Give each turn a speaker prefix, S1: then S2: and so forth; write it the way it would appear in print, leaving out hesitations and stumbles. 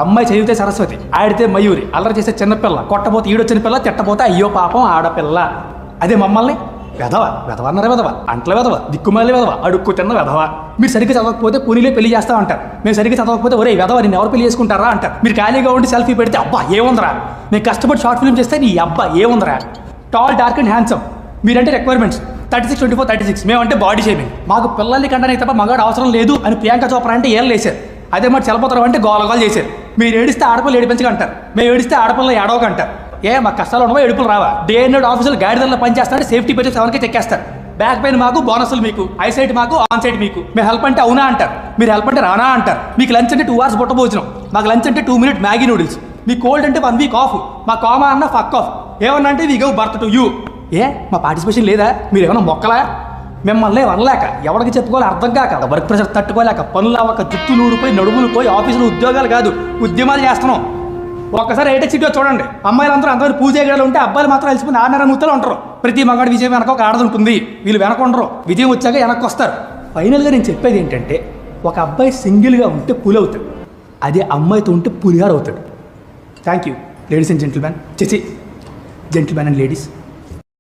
S1: అమ్మాయి చదివితే సరస్వతి, ఆడితే మయూరి, అల్లరి చేసే చిన్నపిల్ల, కొట్టపోతే ఈడొచ్చిన పిల్ల, తిట్టపోతే అయ్యో పాపం ఆడపిల్ల. అదే మమ్మల్ని వెధవ అన్నారా, వెధవ అంట్ల వెధవ, దిక్కుమాలి వెధవ, అడుక్కు తిన్న వెధవ. మీరు సరిగ్గా చదవకపోతే పూణిలో పెళ్లి చేస్తా అంటారు. మేము సరిగ్గా చదవకపోతే ఒరే వెధవ నిన్ను ఎవరు పెళ్లి చేసుకుంటారా అంటారు. మీరు ఖాళీగా ఉండి సెల్ఫీ పెడితే అబ్బా ఏముందరా, నేను కష్టపడి షార్ట్ ఫిల్మ్ చేస్తే నీ అబ్బా ఏముందరా. టాల్, డార్క్ అండ్ హ్యాండ్సమ్ మీరంటే రిక్వైర్మెంట్స్ 36, 24, 36. మేమంటే బాడీ షేమింగ్. మాకు పిల్లల్ని కంటే తప్ప మగాడు అవసరం లేదు అని ప్రియాంక చోప్రా అంటే ఏం లేసారు. అదే మరి చలపోతారు అంటే గోలగోలు చేశారు. మీరు ఏడిస్తే ఆడపిల్ల ఏడిపించగా అంటారు, మేము ఏడిస్తే ఆడపిల్ల ఏడవక అంటారు. మా కష్టాలు ఉండవా, ఎడుపులు రావా? డే అండ్ నైట్ ఆఫీసులు గాడిదల్లో పనిచేస్తారంటే సేఫ్టీ పర్చేస్ ఎవరికి చెక్కేస్తారు. బ్యాక్ పెయిన్ మాకు, బోనస్లు మీకు, ఐసైట్ మాకు, ఆన్ సైట్ మీకు. మేము హెల్ప్ అంటే అవునా అంటారు, మీరు హెల్ప్ అంటే రానా అంటారు. మీకు లంచ్ అంటే 2 hours బుట్ట భోజనం, మాకు లంచ్ అంటే 2 minute మ్యాగీ నూడిల్స్. మీ కోల్డ్ అంటే 1 week ఆఫ్, మా కామా అన్న ఫక్ ఆఫ్. ఏమన్నా అంటే we gov birth to you. మా పార్టిసిపేషన్ లేదా? మీరు ఏమన్నా మొక్కలా? మిమ్మల్ని వనలేక, ఎవరికి చెప్పుకోవాలి అర్థం కాక, వర్క్ ప్రెషర్ తట్టుకోలేక, పనులు అవ్వక, జుట్టు నూడిపోయి నడుములు పోయి ఆఫీసులో ఉద్యోగాలు కాదు ఉద్యమాలు చేస్తున్నాం. ఒక్కసారి ఏటే సిటీలో చూడండి, అమ్మాయిలందరూ అందరూ పూజ గడలు ఉంటే అబ్బాయిలు మాత్రం అలసిపోయి 6:30 నూతలు ఉంటారు. ప్రతి మగాడు విజయం వెనక ఒక ఆడది ఉంటుంది. వీళ్ళు వెనక ఉండరు, విజయం వచ్చాక వెనక్కి వస్తారు. ఫైనల్గా నేను చెప్పేది ఏంటంటే, ఒక అబ్బాయి సింగిల్గా ఉంటే పులి అవుతాడు, అదే అమ్మాయితో ఉంటే పులిహార్ అవుతాడు. Thank you ladies and gentlemen, gentlemen and ladies.